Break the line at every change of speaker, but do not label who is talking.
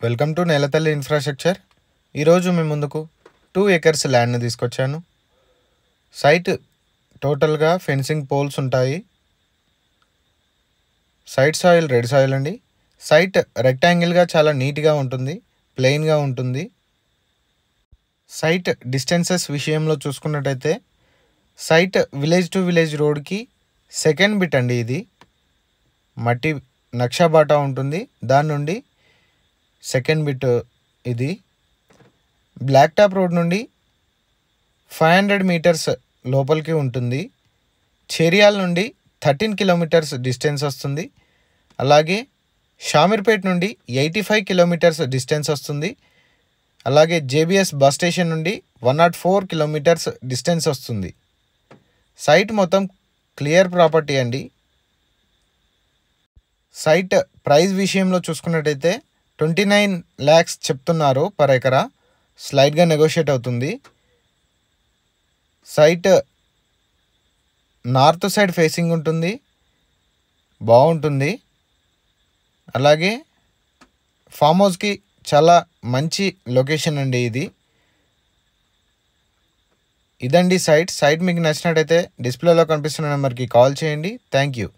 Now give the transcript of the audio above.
Welcome to నేలతల్లి infrastructure. ఈరోజు మీ ముందుకు 2 acres ల్యాండ్ని తీసుకొచ్చాను. సైట్ టోటల్గా ఫెన్సింగ్ పోల్స్ ఉంటాయి. సైట్ సాయిల్ రెడ్ సాయిల్ అండి. సైట్ రెక్టాంగిల్గా చాలా నీట్గా ఉంటుంది, ప్లెయిన్గా ఉంటుంది. సైట్ డిస్టెన్సెస్ విషయంలో చూసుకున్నట్టయితే సైట్ విలేజ్ టు విలేజ్ రోడ్కి సెకండ్ బిట్ అండి. ఇది మట్టి నక్షా బాటా ఉంటుంది, దాని నుండి సెకండ్ బిట్ ఇది. బ్లాక్ టాప్ రోడ్ నుండి 500 meters లోపలికి ఉంటుంది. చేరియాల నుండి 13 kilometers డిస్టెన్స్ వస్తుంది. అలాగే షామీర్పేట్ నుండి 85 kilometers డిస్టెన్స్ వస్తుంది. అలాగే జేబిఎస్ బస్ స్టేషన్ నుండి 104 kilometers డిస్టెన్స్ వస్తుంది. సైట్ మొత్తం క్లియర్ ప్రాపర్టీ అండి. సైట్ ప్రైస్ విషయంలో చూసుకున్నట్టయితే 29 lakhs చెప్తున్నారు పర్ ఎకరా. స్లైడ్గా నెగోషియేట్ అవుతుంది. సైట్ నార్త్ సైడ్ ఫేసింగ్ ఉంటుంది, బాగుంటుంది. అలాగే ఫామ్ హౌస్కి చాలా మంచి లొకేషన్ అండి ఇది. ఇదండి సైట్ మీకు నచ్చినట్టయితే డిస్ప్లేలో కనిపిస్తున్న నెంబర్కి కాల్ చేయండి. Thank you.